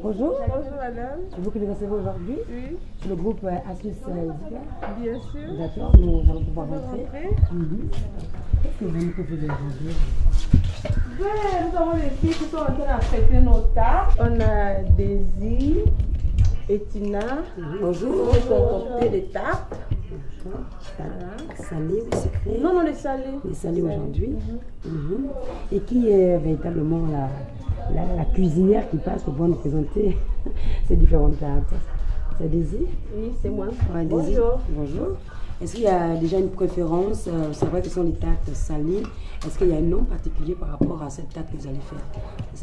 Bonjour. Bonjour madame. C'est vous qui nous recevez aujourd'hui? Oui. C'est le groupe Asus Bien sûr. D'accord, nous allons pouvoir rentrer. Qu'est-ce que vous nous proposez aujourd'hui? Nous avons les filles qui sont en train d'affecter nos tables. On a Daisy et Tina. Bonjour. Ils ont concocté des tartes. Salé ou sucré? Non, les salés. Les salés aujourd'hui. Et qui est véritablement la cuisinière qui passe pour pouvoir nous présenter ces différentes tartes? C'est Daisy? Oui, c'est moi. Ouais, Daisy. Bonjour. Bonjour. Est-ce qu'il y a déjà une préférence? C'est vrai que ce sont les tartes salées. Est-ce qu'il y a un nom particulier par rapport à cette tarte que vous allez faire?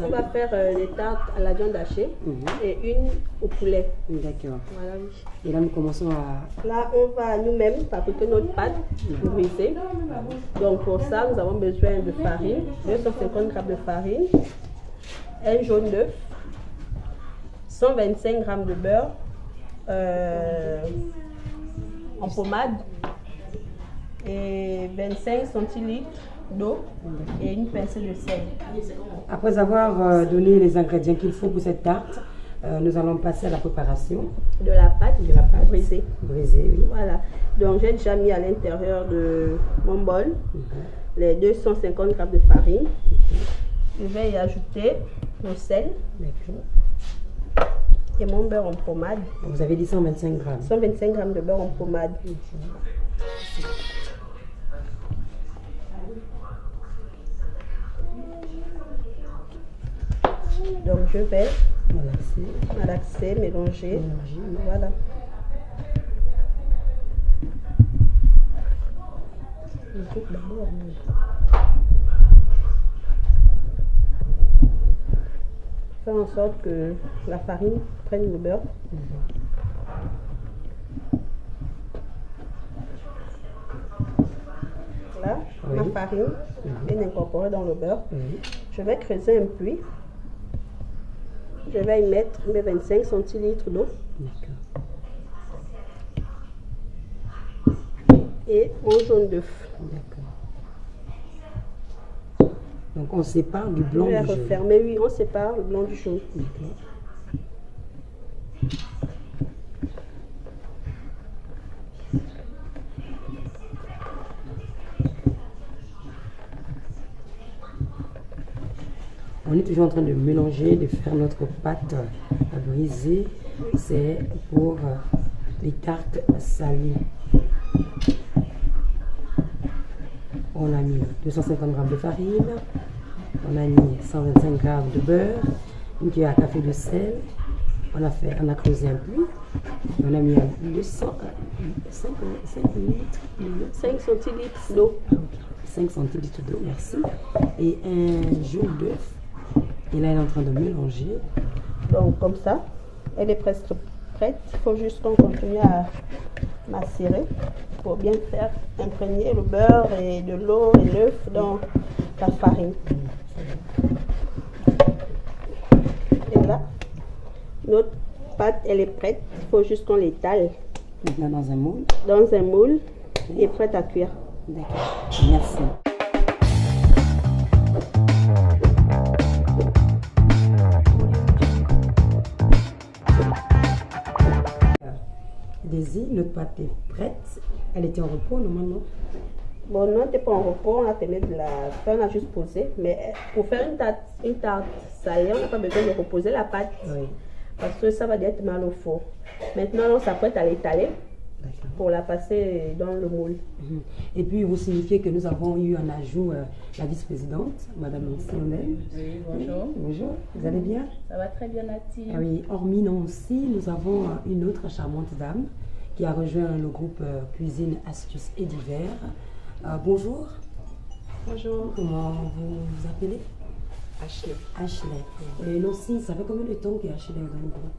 On va faire des tartes à la viande hachée et une au poulet. D'accord. Voilà, oui. Et là, nous commençons à... Là, on va nous-mêmes fabriquer notre pâte brisée. Donc, pour ça, nous avons besoin de farine, 250 g de farine, un jaune d'œuf, 125 g de beurre en pommade et 25 centilitres d'eau et une pincée de sel. Après avoir donné les ingrédients qu'il faut pour cette tarte, nous allons passer à la préparation de la pâte brisée. Brisée, oui. Voilà. Donc, j'ai déjà mis à l'intérieur de mon bol les 250 g de farine. Je vais y ajouter le sel et mon beurre en pommade. Vous avez dit 125 grammes. 125 g de beurre en pommade. Donc je vais malaxer, mélanger. Voilà. Faire en sorte que la farine prenne le beurre. Là, ma farine bien incorporée dans le beurre. Je vais creuser un puits. Je vais y mettre mes 25 centilitres d'eau. Et mon jaune d'œuf. Donc on sépare du blanc du jaune. Refermer, oui, on sépare le blanc du jaune. On est toujours en train de mélanger, de faire notre pâte à briser. C'est pour les tartes salées. On a mis 250 g de farine, on a mis 125 g de beurre, une cuillère à café de sel. On a creusé un puits. On a mis 5 centilitres d'eau. 5 centilitres d'eau, merci. Et un jaune d'œuf. Et là, elle est en train de mélanger. Donc, comme ça, elle est presque prête. Il faut juste qu'on continue à macérer pour bien faire imprégner le beurre et de l'eau et l'œuf dans la farine. Et là, notre pâte, elle est prête. Il faut juste qu'on l'étale. Là, dans un moule. Dans un moule et prête à cuire. D'accord. Merci. Daisy, notre pâte est prête. Elle était en repos normalement. Bon, non, t'es pas en repos, on a terminé de la faire, on a juste posé. Mais pour faire une tarte salée, on n'a pas besoin de reposer la pâte. Oui. Parce que ça va être mal au four. Maintenant, on s'apprête à l'étaler pour la passer dans le moule. Et puis, vous signifiez que nous avons eu en ajout la vice-présidente, Madame Nancy Lionel. Oui, bonjour. Bonjour, vous allez bien? Ça va très bien, Nati. Ah oui, hormis Nancy, nous avons une autre charmante dame qui a rejoint le groupe Cuisine, Astuces et Divers. Bonjour. Bonjour. Comment vous vous appelez? Ashley. Ashley. Et aussi, ça fait combien de temps qu'Ashley est dans le groupe?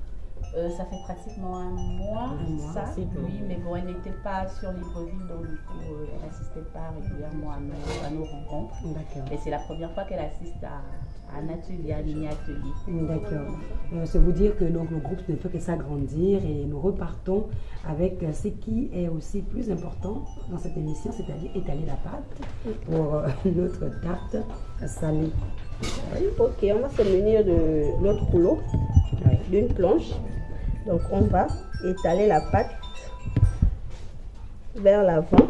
Ça fait pratiquement un mois, ça, c'est bon. oui, mais bon, elle n'était pas sur Libreville, donc du coup, elle n'assistait pas régulièrement à nos rencontres. D'accord. Et c'est la première fois qu'elle assiste à un atelier, un mini-atelier. D'accord. C'est vous dire que donc, le groupe ne fait que s'agrandir et nous repartons avec ce qui est aussi plus important dans cette émission, c'est-à-dire étaler la pâte pour notre tarte salée. Ok, on va se munir de notre rouleau, Oui. d'une planche. Donc on va étaler la pâte vers l'avant,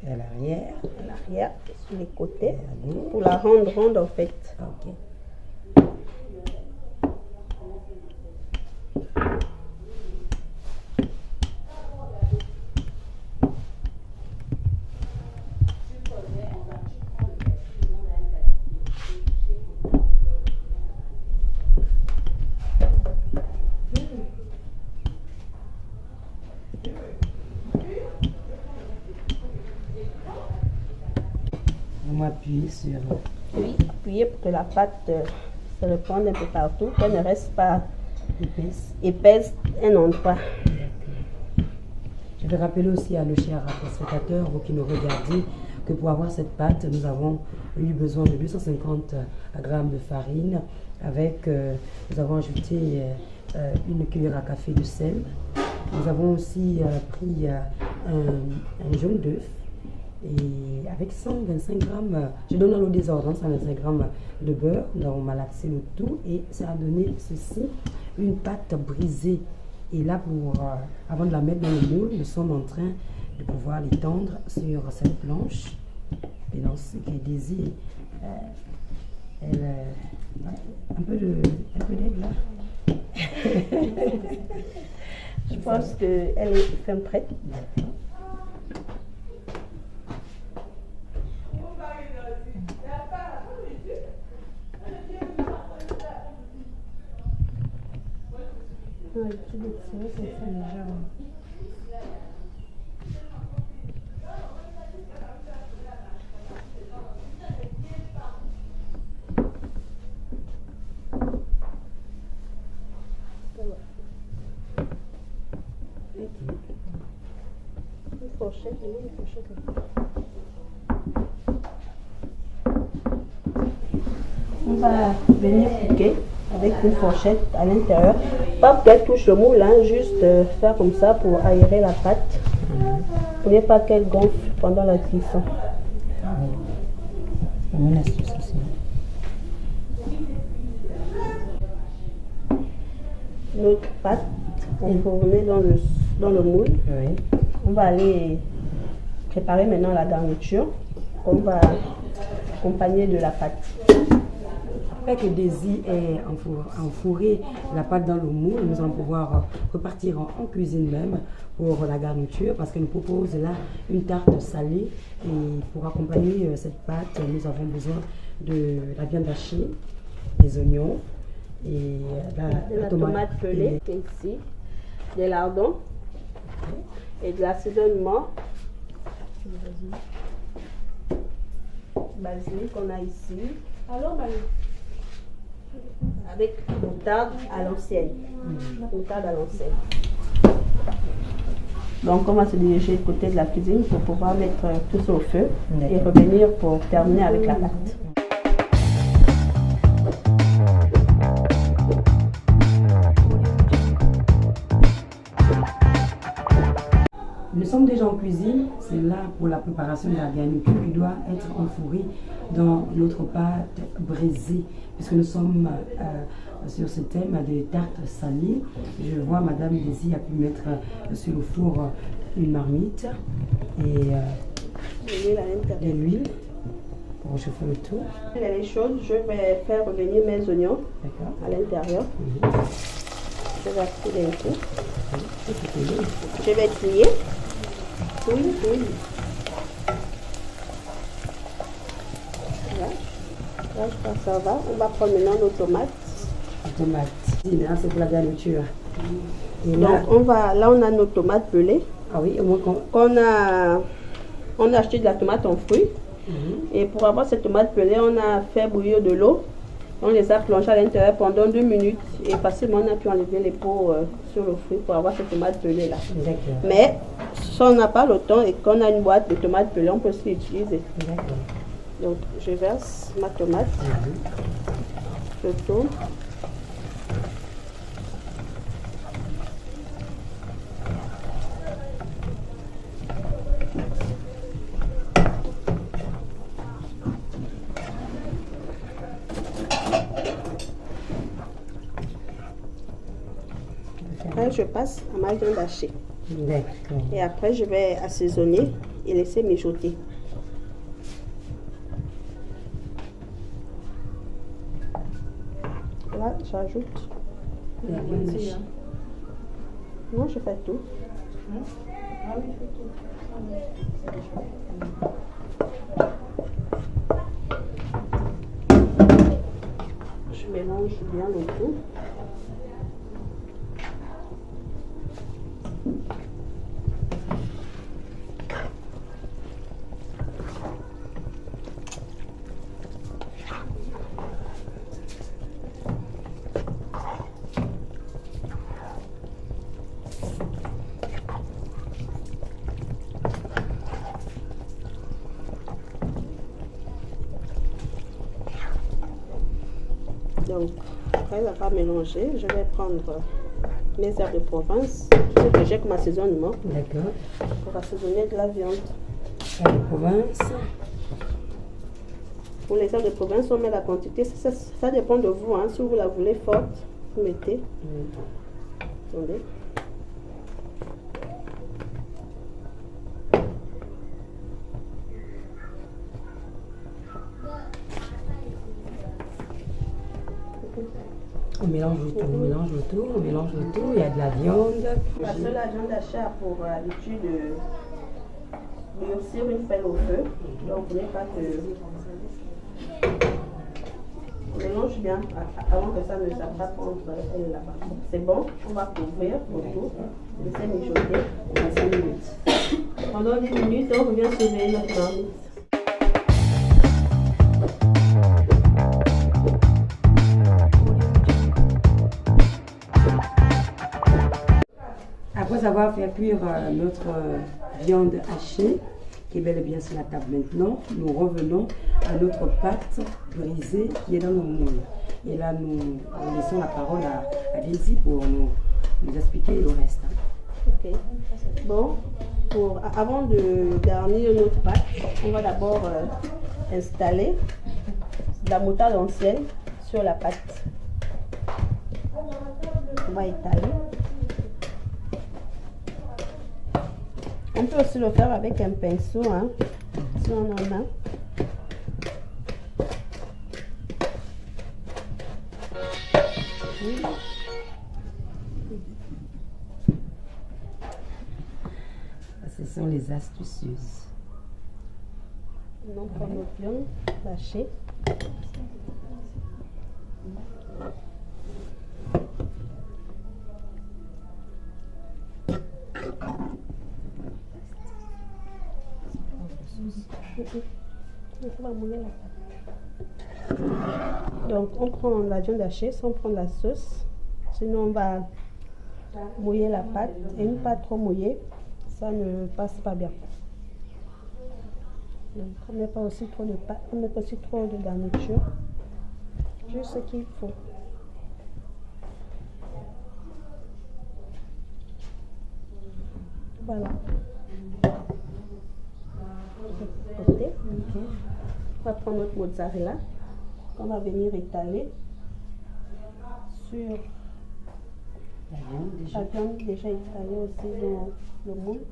Et à l'arrière. à l'arrière, sur les côtés, Et à gauche. pour la rendre ronde en fait. Ok. On m'appuie sur Puis appuyer pour que la pâte se répande un peu partout, qu'elle ne reste pas l'épaisse. épaisse un endroit. Je vais rappeler aussi à nos chers téléspectateurs, vous qui nous regardez, que pour avoir cette pâte, nous avons eu besoin de 250 grammes de farine. Avec, nous avons ajouté une cuillère à café de sel. Nous avons aussi pris un jaune d'œuf. Et avec 125 grammes, je donne dans l'eau désordre, 125 grammes de beurre, nous avons malaxé le tout et ça a donné ceci, une pâte brisée. Et là, avant de la mettre dans le moule, nous sommes en train de pouvoir l'étendre sur cette planche. Et dans ce qui est désir, un peu d'aide là. Je pense qu'elle est fin prête. Une fourchette, une fourchette. On va venir piquer avec une fourchette à l'intérieur. Pas qu'elle touche le moule, hein, juste faire comme ça pour aérer la pâte. Pour ne pas qu'elle gonfle pendant la cuisson. C'est une astuce aussi. Notre pâte enfournée dans le moule. Oui. On va aller préparer maintenant la garniture qu'on va accompagner de la pâte. Après que Daisy ait enfourré la pâte dans le moule, nous allons pouvoir repartir en cuisine même pour la garniture parce qu'elle nous propose là une tarte salée et pour accompagner cette pâte, nous avons besoin de la viande hachée, des oignons et De la tomate pelée ici, des lardons et de l'assaisonnement. Basilic qu'on a ici. Alors, avec moutarde à l'ancienne. Moutarde à l'ancienne. Donc on va se diriger du côté de la cuisine pour pouvoir mettre tout ça au feu et revenir pour terminer avec la pâte. Nous sommes déjà en cuisine, c'est là pour la préparation de la garniture qui doit être enfourée dans notre pâte brisée, puisque nous sommes sur ce thème des tartes salées. Je vois Madame Daisy a pu mettre sur le four une marmite et de l'huile pour chauffer le tout. Elle est chaude, je vais faire revenir mes oignons à l'intérieur. Je vais activer un coup. Je vais plier. Oui. Voilà. Là, je pense que ça va. On va prendre maintenant nos tomates. Les tomates. Là, c'est pour la garniture. Et Donc là on a nos tomates pelées. Ah oui, au moins On a acheté de la tomate en fruits. Et pour avoir cette tomate pelée, on a fait bouillir de l'eau. On les a plongées à l'intérieur pendant 2 minutes. Et facilement, on a pu enlever les peaux sur le fruit pour avoir cette tomate pelée là. Mais si on n'a pas le temps et qu'on a une boîte de tomates pelées, on peut aussi l'utiliser. Donc, je verse ma tomate. Je tourne. Après, je passe à ma viande hachée. Et après, je vais assaisonner et laisser mijoter. Là, j'ajoute la viande hachée. Non, je fais tout. Ah oui, je fais tout. Je mélange bien le tout. Donc, après avoir mélangé, je vais prendre mes herbes de Provence, ce que j'ai comme assaisonnement. D'accord. Pour assaisonner de la viande. Herbes de Provence. Pour les herbes de Provence, on met la quantité. Ça dépend de vous. Hein. Si vous la voulez forte, vous mettez. Attendez. On mélange le tout, on mélange le tout, on mélange le tout. Il y a de la viande. Parce que la viande hachée a pour habitude de durcir une fois au feu. Donc, vous n'avez pas que... On mélange bien avant que ça ne s'attrape entre elle et là-bas. C'est bon, on va couvrir autour, laisser mijoter pendant 5 minutes. Pendant 10 minutes, on revient sur notre marmite. Après avoir fait cuire notre viande hachée, qui est bel et bien sur la table maintenant, nous revenons à notre pâte brisée qui est dans nos moules. Et là, nous laissons la parole à Daisy pour nous expliquer le reste. Ok. Bon, avant de garnir notre pâte, on va d'abord installer de la moutarde ancienne sur la pâte. On va étaler. On peut aussi le faire avec un pinceau, hein, si on en a. Ce sont les astucieuses. On prend notre viande hachée. Donc on prend la viande hachée sans prendre la sauce, sinon on va mouiller la pâte, et une pâte trop mouillée, ça ne passe pas bien. Donc on ne met pas aussi trop de pâte, on ne met pas aussi trop de garniture, juste ce qu'il faut. Voilà. Côté. On va prendre notre mozzarella qu'on va venir étaler sur la viande déjà étalée aussi dans le moule.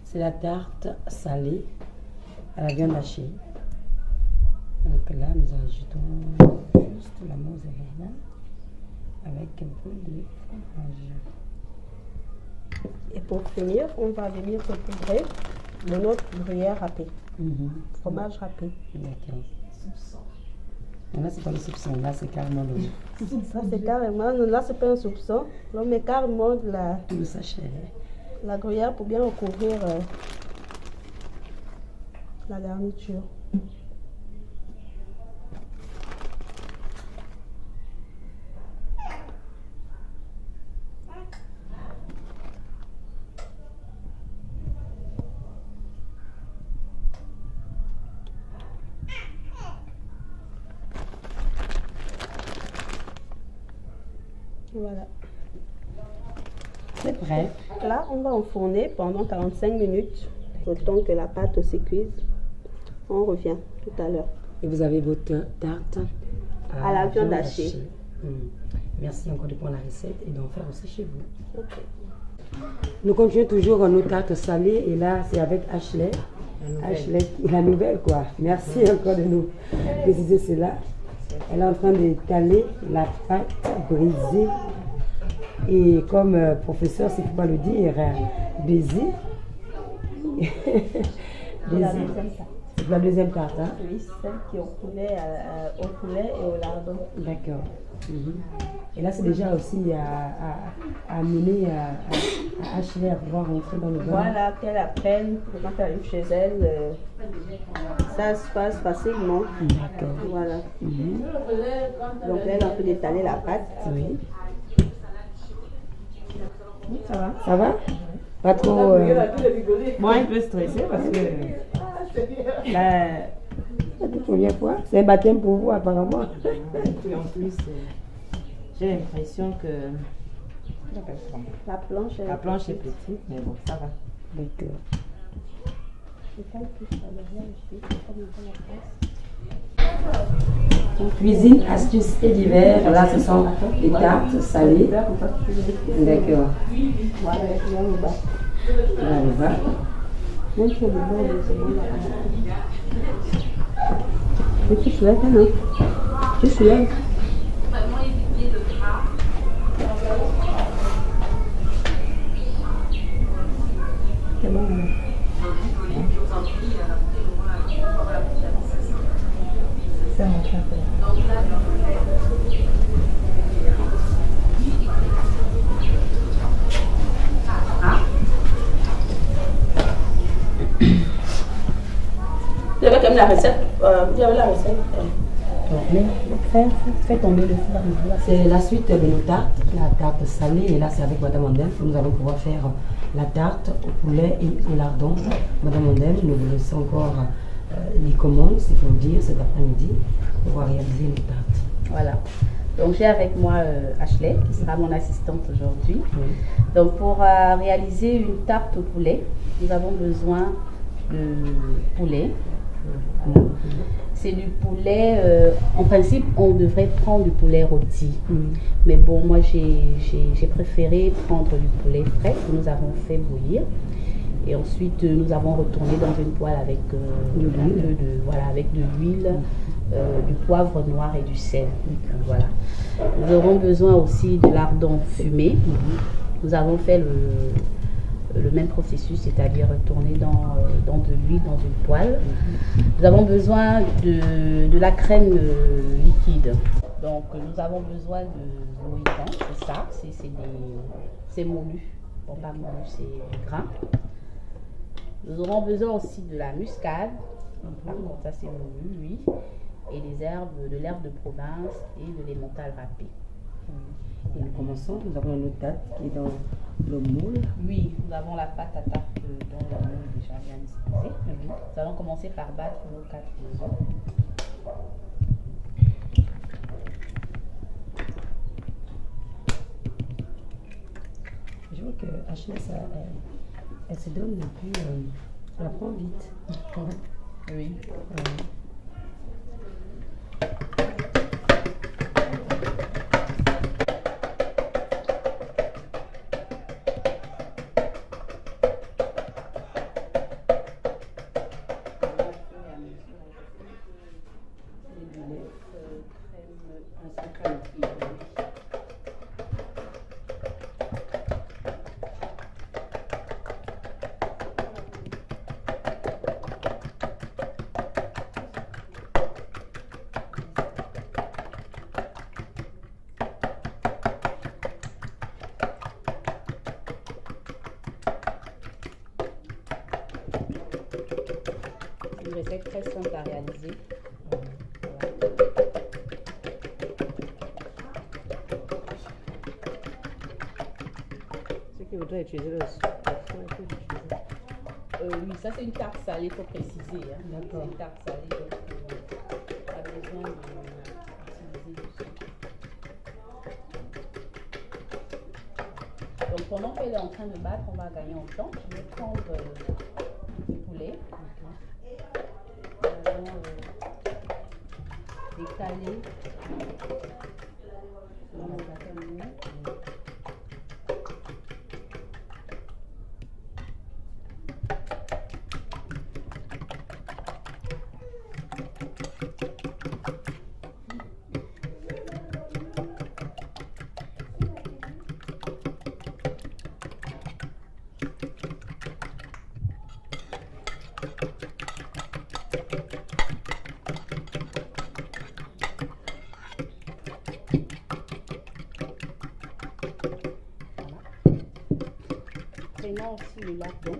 C'est la tarte salée à la viande hachée. Donc là, nous ajoutons juste la mozzarella avec un peu de fromage. Et pour finir, on va venir saupoudrer de notre gruyère râpée, fromage râpé. D'accord. Là, c'est pas le soupçon, là, c'est carrément le... Ça, c'est carrément, là, c'est pas un soupçon. Là, on met carrément de Tout le sachet. la gruyère pour bien recouvrir la garniture. Voilà. C'est prêt. Là, on va enfourner pendant 45 minutes, le temps que la pâte se cuise. On revient tout à l'heure. Et vous avez votre tarte À la viande hachée. Merci encore de prendre la recette et d'en faire aussi chez vous. Ok. Nous continuons toujours nos tartes salées et là, c'est avec Ashley. Ashley, la nouvelle quoi. Merci encore de nous préciser cela. Elle est en train d'étaler la pâte brisée et comme professeur, s'il ne faut pas le dire, baiser. C'est la deuxième tarte, hein? Oui, celle qui est au poulet et au lardon. D'accord. Et là, c'est déjà aussi à amener à Ashley à pouvoir rentrer dans le bain. Voilà, qu'elle apprenne que quand elle arrive chez elle, ça se passe facilement. D'accord. Voilà. Donc là, elle est en train d'étaler la pâte. Oui. Ça va? Ça va? Pas trop. Moi, un peu stressée parce que là, C'est la première fois. C'est un baptême pour vous, apparemment. et en plus, j'ai l'impression que La planche, elle la planche est petite, mais bon, ça va. D'accord. Cuisine, astuces et divers. Là, ce sont les tartes salées. D'accord. Voilà, là, le bas. Là, le bas. Même sur le bord, c'est bon là. Et tu soulèves, non? Tu soulèves. C'est bon, là. Ça, on fait. Vous avez quand même la recette. Vous avez la recette. Mais fais tomber le feu. C'est la suite de nos tartes, la tarte salée. Et là, c'est avec Madame Ondem que nous allons pouvoir faire la tarte au poulet et au lardon. Madame Ondem, nous vous laissons encore les commandes, s'il faut le dire, cet après-midi, pour pouvoir réaliser nos tartes. Voilà. Donc j'ai avec moi Ashley, qui sera mon assistante aujourd'hui. Donc pour réaliser une tarte au poulet, nous avons besoin de poulet. Voilà. C'est du poulet, en principe on devrait prendre du poulet rôti. Mais bon, moi j'ai préféré prendre du poulet frais que nous avons fait bouillir. Et ensuite nous avons retourné dans une poêle avec avec de l'huile, du poivre noir et du sel. Voilà. Nous aurons besoin aussi de lardon fumé. Nous avons fait le même processus, c'est-à-dire retourner dans de l'huile dans une poêle. Nous avons besoin de la crème liquide. Donc nous avons besoin de mohican, c'est ça, c'est moulu. Bon, pas moulu, c'est gras. Nous aurons besoin aussi de la muscade. Par contre, ça c'est moulu, oui. Et de l'herbe de province et de l'emmental râpé. Et nous commençons, nous avons notre tarte qui est dans le moule. Oui, nous avons la pâte à tarte dans le moule déjà bien disposée. Nous allons commencer par battre nos 4 œufs. Je vois que Ashley, elle se donne et puis elle apprend vite. Oui. une recette très simple à réaliser. Voilà. Ceux qui voudraient utiliser le foie, ils peuvent utiliser. Oui, ça c'est une tarte salée, il faut préciser. Hein. D'accord. C'est une tarte salée, donc pas besoin d'utiliser du sucre. Donc pendant qu'elle est en train de battre, on va gagner en temps. Je vais prendre le poulet. Nous allons décaler dans la plateau. Prenons aussi le lardon.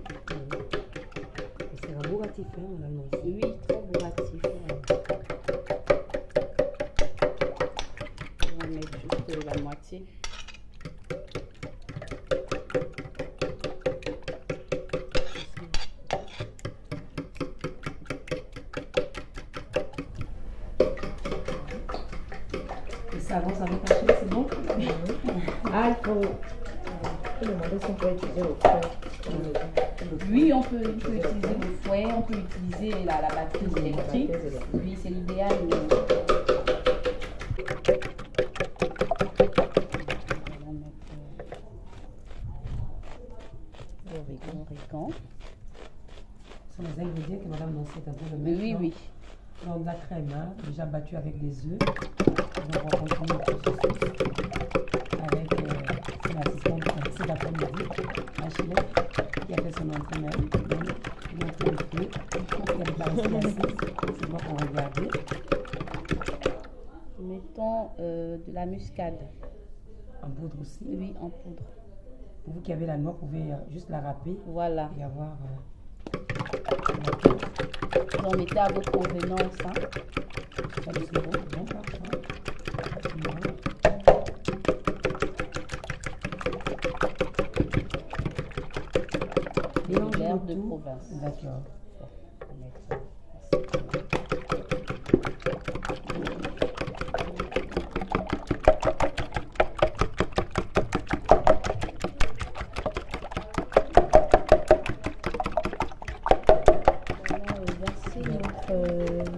C'est un bourratif, hein, on l'annonce. Oui, très bourratif. On va mettre juste la moitié. Et ça avance avec la chaîne, c'est bon? Ah, il faut demander si on peut utiliser le fouet. Oui, on peut utiliser le fouet, on peut utiliser la batteuse électrique. Oui, c'est l'idéal. Mais... On va mettre l'origan. Ce sont les ingrédients que Madame Nancy est en train de mettre. Oui, oui. Donc de la crème, hein, déjà battue avec des œufs. Donc on va continuer le processus avec son assistante cet après-midi, Achille, qui a fait son entraînement. Il a fait le feu. Il a préparé ses assises. C'est bon pour regarder. Mettons de la muscade. En poudre aussi. Oui, en poudre. Pour vous qui avez la noix, vous pouvez juste la râper Voilà. et avoir... Vous en mettez à votre convenance. Hein. Ça c'est bon, bon, parfait. Et l'herbe de province. D'accord.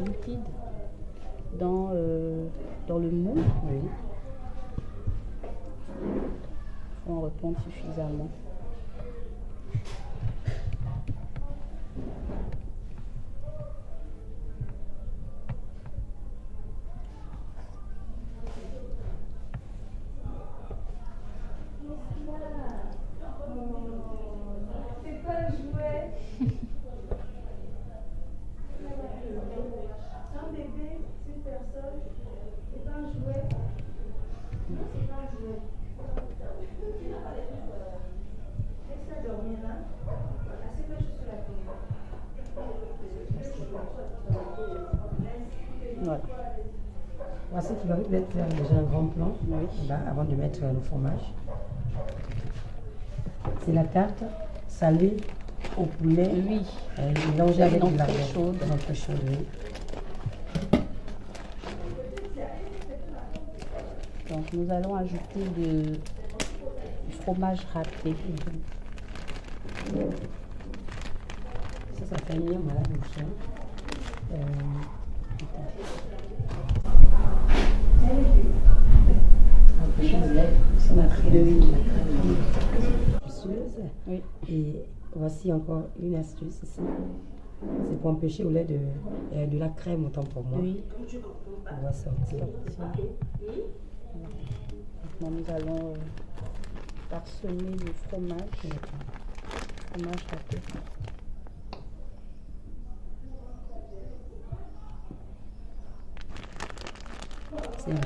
Liquide dans le moule. Oui. Il faut en répondre suffisamment. Voilà. Voici qu'il va mettre déjà un grand plan là, avant de mettre le fromage. C'est la tarte salée au poulet. Oui. Mélangée avec de la très chaude. Très chaude, oui. Donc nous allons ajouter du fromage râpé. Ça fait miam à la bouche. Un peu de lait, on a pris de l'huile. Oui. Et voici encore une astuce ici. C'est pour empêcher au lait de la crème autant pour moi. Oui. On va sortir. Maintenant nous allons parsemer le fromage. Fromage râpé.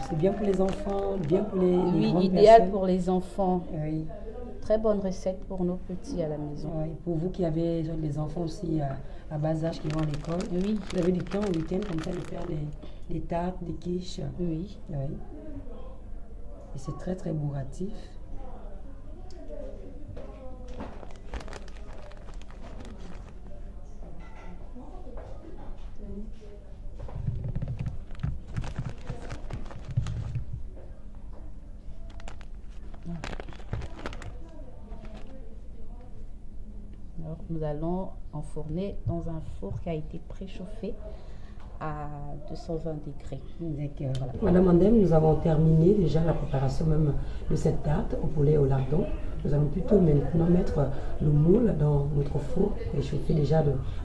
C'est bien pour les enfants, bien pour les Oui, grandes idéal personnes. pour les enfants. Oui. Très bonne recette pour nos petits à la maison. Oui. Pour vous qui avez des enfants aussi à bas âge qui vont à l'école. Oui. Vous avez du temps au week-end comme ça de faire des tartes, des quiches. Oui. Oui. Et c'est très très bourratif. Alors, nous allons enfourner dans un four qui a été préchauffé à 220 degrés. D'accord. Voilà. Madame Andem, nous avons terminé déjà la préparation même de cette tarte au poulet et au lardon. Nous allons plutôt maintenant mettre le moule dans notre four et chauffer déjà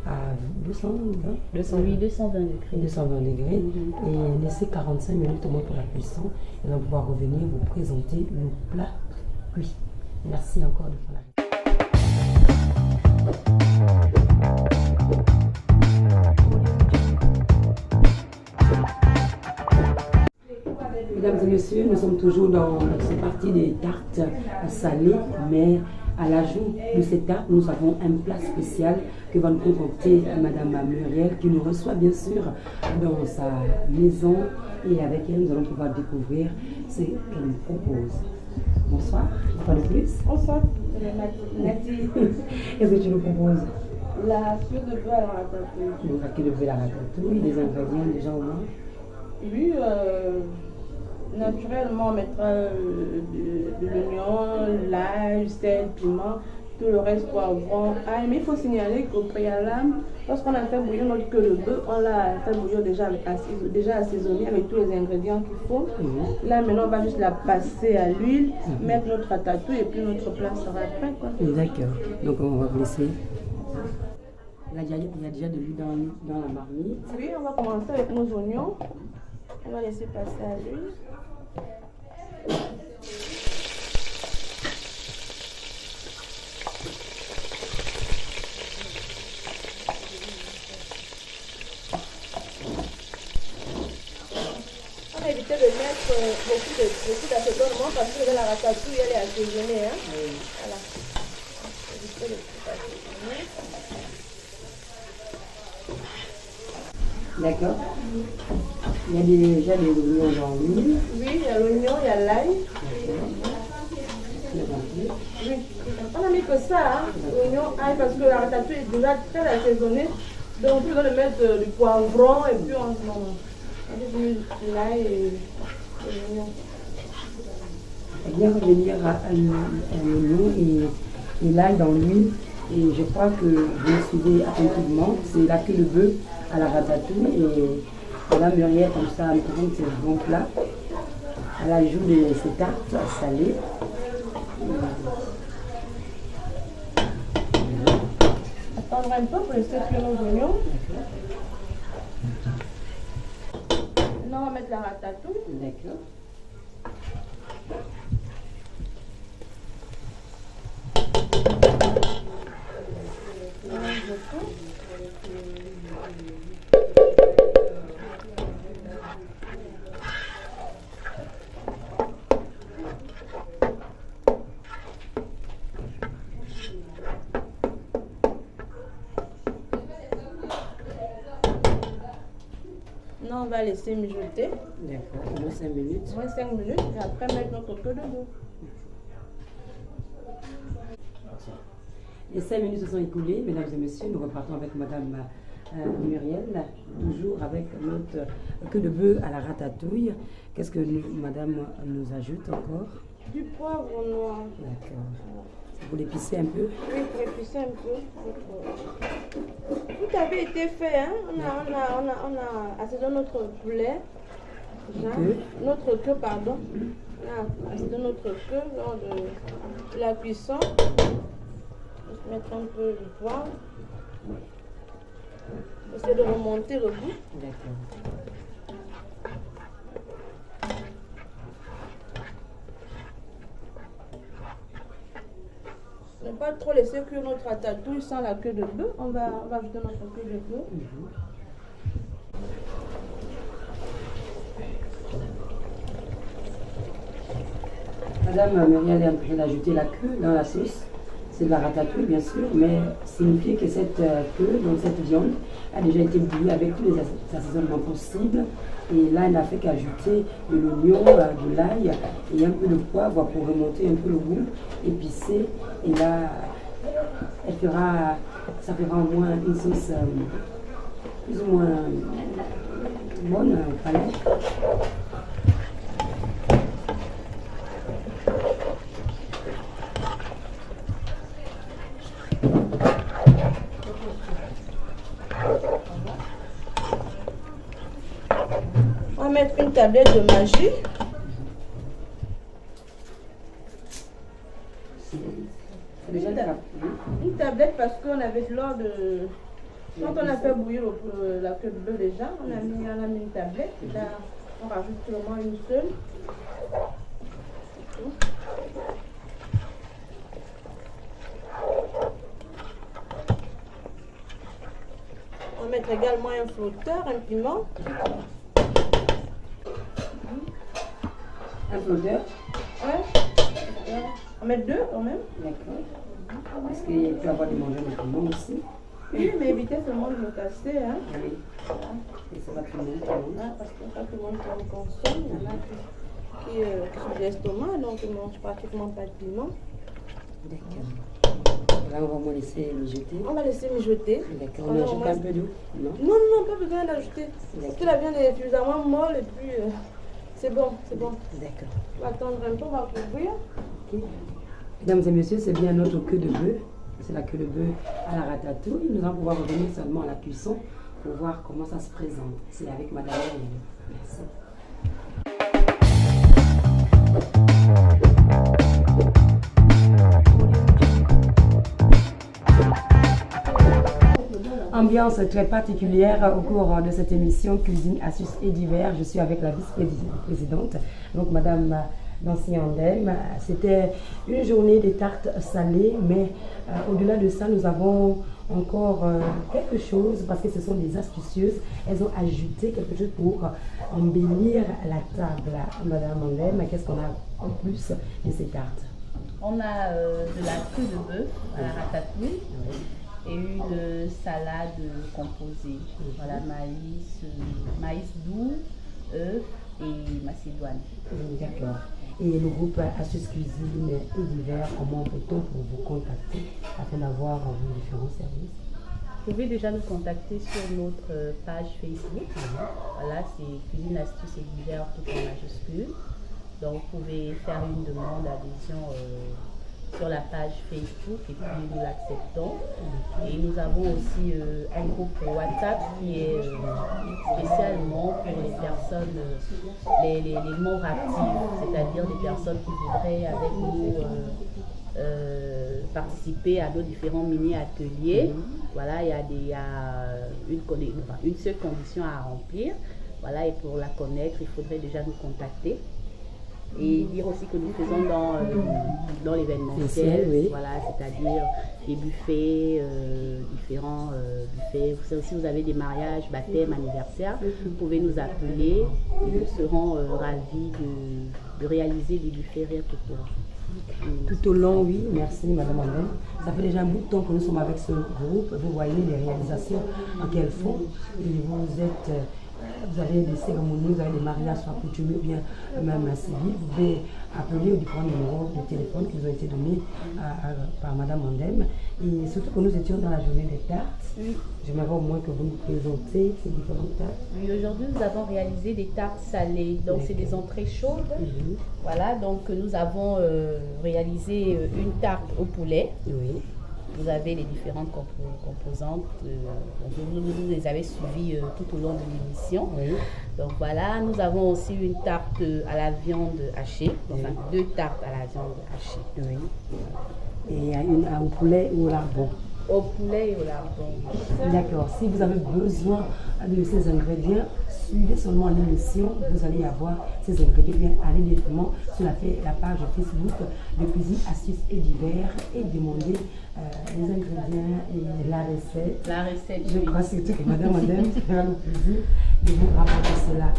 à 220 degrés. 220 degrés et laisser 45 minutes au moins pour la cuisson. Et on va pouvoir revenir vous présenter le plat cuit. Merci encore de faire la Mesdames et messieurs, nous sommes toujours dans cette partie des tartes salées, mais à l'ajout de ces tartes, nous avons un plat spécial que va nous concocter Madame Muriel, qui nous reçoit bien sûr dans sa maison et avec elle nous allons pouvoir découvrir ce qu'elle nous propose. Bonsoir, pas de plus. Bonsoir, Nati. Qu'est-ce que tu nous proposes? La soupe de bœuf à la ratatouille. Donc, à qui le fait la ratatouille, les ingrédients déjà au moins? Oui, naturellement, on mettra de l'oignon, l'ail, sel, piment, tout le reste poivron. Ah, mais il faut signaler qu'au préalable, lorsqu'on a fait bouillir notre queue de bœuf, on l'a fait bouillir déjà assaisonné avec tous les ingrédients qu'il faut. Là, maintenant, on va juste la passer à l'huile, mettre notre ratatouille et puis notre plat sera prêt, quoi. D'accord. Donc, on va vous laisser. Là, il y a déjà de l'huile dans la marmite. Oui, on va commencer avec nos oignons. On va laisser passer à l'huile. On va éviter de mettre beaucoup d'assaisonnement parce que la ratatouille elle est assaisonnée. Hein? Oui. Voilà. Éviter de tout assaisonner. D'accord. Il y a déjà des oignons dans l'huile. Oui, il y a l'oignon, il y a l'ail. Oui, on n'a mis que ça, hein, l'oignon, ail, parce que la ratatouille est déjà très assaisonnée. Donc, on peut mettre du poivron et puis on a mis l'ail et l'oignon. Bien revenir à l'oignon et l'ail dans l'huile. Et je crois que vous suivez attentivement. C'est la queue de bœuf à la ratatouille. Et Madame Muriel, comme ça, elle présente ce bon plat. Elle ajoute ses tartes salées. Attendre un peu pour laisser cuire nos oignons. Maintenant, on va mettre la ratatouille. D'accord. Maintenant, on va laisser mijoter. D'accord, au moins 5 minutes. Moins 5 minutes et après mettre notre queue de bœuf. Les 5 minutes se sont écoulées, mesdames et messieurs. Nous repartons avec Madame Muriel, toujours avec notre queue de bœuf à la ratatouille. Qu'est-ce que Madame nous ajoute encore? Du poivre noir. D'accord. Vous l'épicer un peu? Oui, pour épicer un peu. Tout avait été fait, hein? On a assaisonné notre poulet. Notre queue, pardon. On a assaisonné notre queue lors de la cuisson. Juste mettre un peu de poivre. Essayer de remonter le goût. D'accord. Ne pas trop laisser cuire notre ratatouille sans la queue de bœuf. On va ajouter notre queue de bœuf. Madame Muriel est en train d'ajouter la queue dans la sauce. c'est de la ratatouille bien sûr, mais signifier que cette queue, donc cette viande, a déjà été bouillie avec tous les assaisonnements possibles. Et là, elle n'a fait qu'ajouter de l'oignon, de l'ail et un peu de poivre pour remonter un peu le goût, épicé. Et là, ça fera au moins une sauce plus ou moins bonne au palais. On va mettre une tablette de magie. Une tablette parce qu'on avait lors de... Quand on a fait bouillir la queue de bœuf déjà, on a mis une tablette. Là, on rajoute seulement une seule. On va mettre également un flotteur, un piment. Un flotteur? Ouais. On va mettre 2 quand même. D'accord. Est-ce qu'il peut y avoir des mangeurs de piment aussi? Oui, mais évitez seulement de le casser. Hein. Oui. Et ça va tout le monde. Parce que pas tout le monde consomme. Il y en a qui sont des estomacs, donc ils ne mangent pratiquement pas de piment. D'accord. Là, on va moins laisser mijoter. On va laisser mijoter. D'accord. On ajoute un peu d'eau? Non. Non, pas besoin d'ajouter. Parce que la viande est suffisamment molle et puis c'est bon. D'accord. On va attendre un peu, on va couvrir. Okay. Mesdames et messieurs, c'est bien notre queue de bœuf. C'est la queue de bœuf à la ratatouille. Nous allons pouvoir revenir seulement à la cuisson pour voir comment ça se présente. C'est avec Madame Hélène. Merci. Ambiance très particulière au cours de cette émission Cuisine, Astuces et Divers. Je suis avec la vice-présidente, donc Madame Nancy Andem. C'était une journée des tartes salées, mais au-delà de ça, nous avons encore quelque chose, parce que ce sont des astucieuses. Elles ont ajouté quelque chose pour embellir la table. Madame Andem, qu'est-ce qu'on a en plus de ces tartes? On a de la queue de bœuf à la ratatouille. Oui. Et une salade composée. Voilà, maïs doux, œufs et macédoine. D'accord. Et le groupe Astuces Cuisine et Divers, comment peut-on pour vous contacter afin d'avoir vos différents services? Vous pouvez déjà nous contacter sur notre page Facebook. Voilà, c'est Cuisine, Astuces et Divers tout en majuscule. Donc vous pouvez faire une demande d'adhésion sur la page Facebook et puis nous l'acceptons. Et nous avons aussi un groupe WhatsApp qui est spécialement pour les personnes, les membres actifs, c'est-à-dire des personnes qui voudraient avec nous participer à nos différents mini-ateliers. Voilà, il y a une seule condition à remplir. Voilà, et pour la connaître, il faudrait déjà nous contacter. Et dire aussi que nous faisons dans l'événementiel, oui. Voilà, c'est-à-dire des buffets, différents buffets. Si vous avez des mariages, baptêmes, anniversaires, vous pouvez nous appeler et nous serons ravis de réaliser des buffets rien que pour vous. Tout au long, oui, merci Madame Andem. Ça fait déjà un bout de temps que nous sommes avec ce groupe. Vous voyez les réalisations qu'elles font. Et vous avez des cérémonies, vous avez des mariages soit coutumiers ou bien même civils. Vous pouvez appeler aux différents numéros de téléphone qui vous ont été donnés par Madame Andem. Et surtout que nous étions dans la journée des tartes. Oui. J'aimerais au moins que vous nous présentez ces différentes tartes. Oui, aujourd'hui nous avons réalisé des tartes salées. Donc c'est des entrées chaudes. Voilà, donc nous avons réalisé une tarte au poulet. Oui. Vous avez les différentes composantes, vous les avez suivies tout au long de l'émission. Oui. Donc voilà, nous avons aussi une tarte à la viande hachée, enfin 2 tartes à la viande hachée. Oui. Et une au poulet ou au lardon? Au poulet et au lardon. D'accord. Si vous avez besoin de ces ingrédients, suivez seulement l'émission, vous allez avoir ces ingrédients. Bien, allez directement sur la page Facebook de Cuisine, Astuces et Divers et demandez les ingrédients et la recette. La recette. Je crois surtout que Madame Andem fera le plaisir de vous rapporter cela.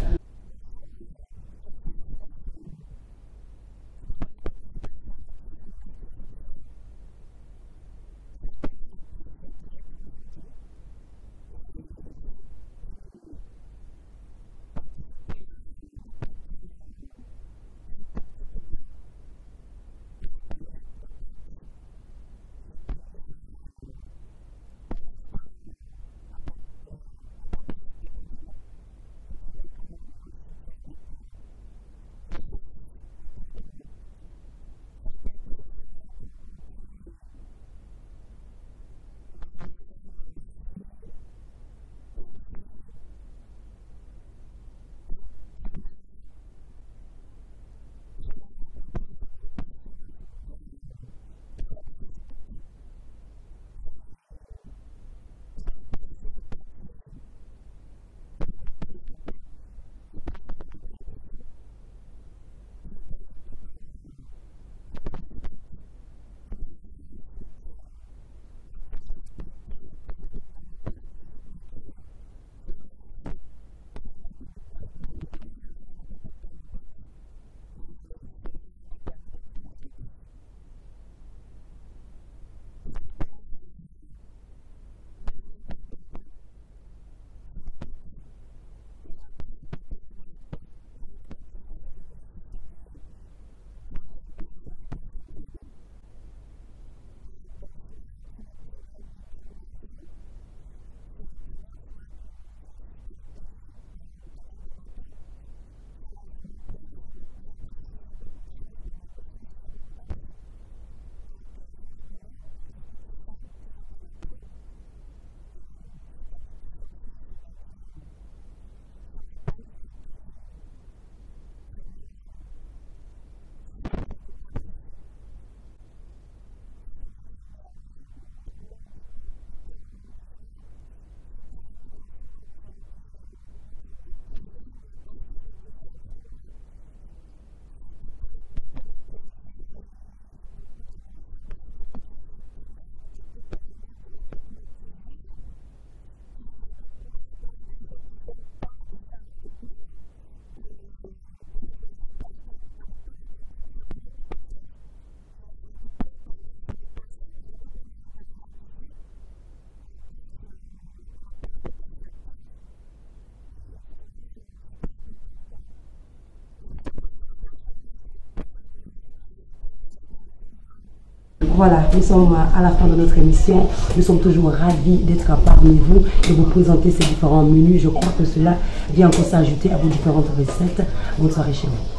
Voilà, nous sommes à la fin de notre émission. Nous sommes toujours ravis d'être parmi vous et vous présenter ces différents menus. Je crois que cela vient encore s'ajouter à vos différentes recettes. Bonne soirée chez vous.